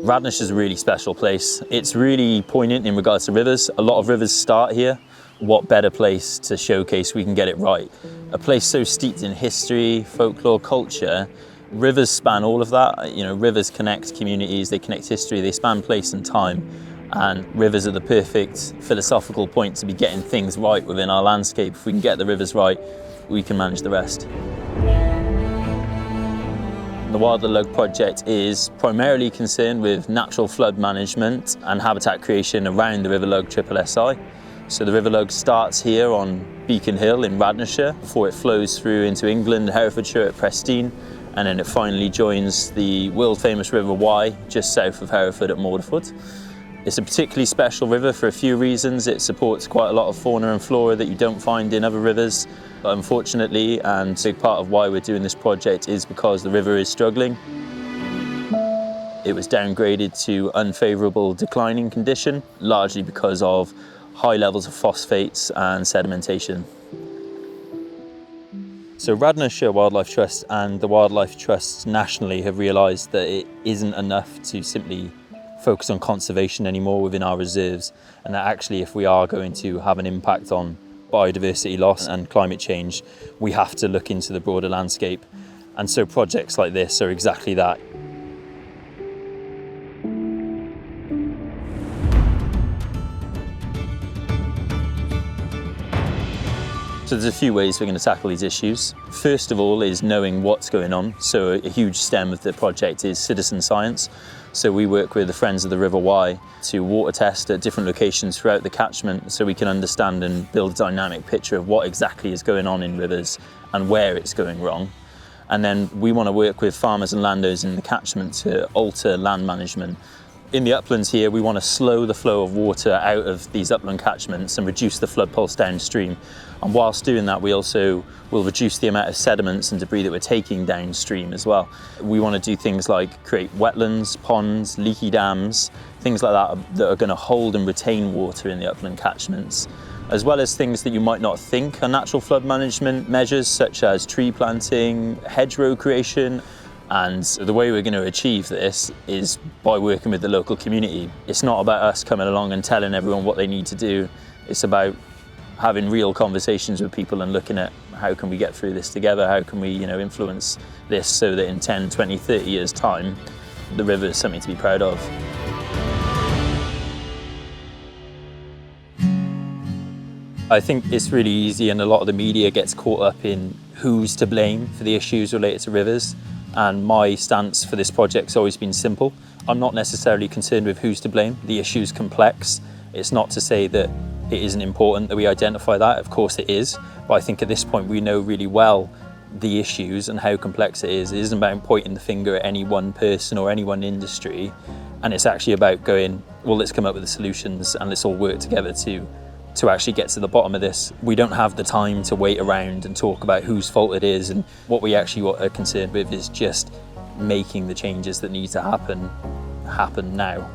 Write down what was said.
Radnorshire is a really special place. It's really poignant in regards to rivers. A lot of rivers start here. What better place to showcase we can get it right? A place so steeped in history, folklore, culture. Rivers span all of that. You know, rivers connect communities, they connect history, they span place and time. And rivers are the perfect philosophical point to be getting things right within our landscape. If we can get the rivers right, we can manage the rest. The Lugg project is primarily concerned with natural flood management and habitat creation around the River Lugg SSSI. So the River Lugg starts here on Beacon Hill in Radnorshire before it flows through into England, Herefordshire at Prestine, and then it finally joins the world famous River Wye just south of Hereford at Morderford. It's a particularly special river for a few reasons. It supports quite a lot of fauna and flora that you don't find in other rivers. But unfortunately, and a big part of why we're doing this project is because the river is struggling. It was downgraded to unfavourable declining condition, largely because of high levels of phosphates and sedimentation. So Radnorshire Wildlife Trust and the wildlife trusts nationally have realised that it isn't enough to simply focus on conservation anymore within our reserves, and that actually if we are going to have an impact on biodiversity loss and climate change, we have to look into the broader landscape. And so projects like this are exactly that. So there's a few ways we're going to tackle these issues. First of all is knowing what's going on. So a huge stem of the project is citizen science. So we work with the Friends of the River Wye to water test at different locations throughout the catchment so we can understand and build a dynamic picture of what exactly is going on in rivers and where it's going wrong. And then we want to work with farmers and landowners in the catchment to alter land management. In the uplands here, we want to slow the flow of water out of these upland catchments and reduce the flood pulse downstream. And whilst doing that, we also will reduce the amount of sediments and debris that we're taking downstream as well. We want to do things like create wetlands, ponds, leaky dams, things like that that are going to hold and retain water in the upland catchments, as well as things that you might not think are natural flood management measures, such as tree planting, hedgerow creation. And the way we're going to achieve this is by working with the local community. It's not about us coming along and telling everyone what they need to do. It's about having real conversations with people and looking at how can we get through this together, how can we influence this so that in 10, 20, 30 years' time, the river is something to be proud of. I think it's really easy, and a lot of the media gets caught up in who's to blame for the issues related to rivers. And my stance for this project's always been simple. I'm not necessarily concerned with who's to blame. The issue's complex. It's not to say that it isn't important that we identify that. Of course it is. But I think at this point we know really well the issues and how complex it is. It isn't about pointing the finger at any one person or any one industry. And it's actually about going, well, let's come up with the solutions and let's all work together to actually get to the bottom of this. We don't have the time to wait around and talk about whose fault it is, and what we actually are concerned with is just making the changes that need to happen now.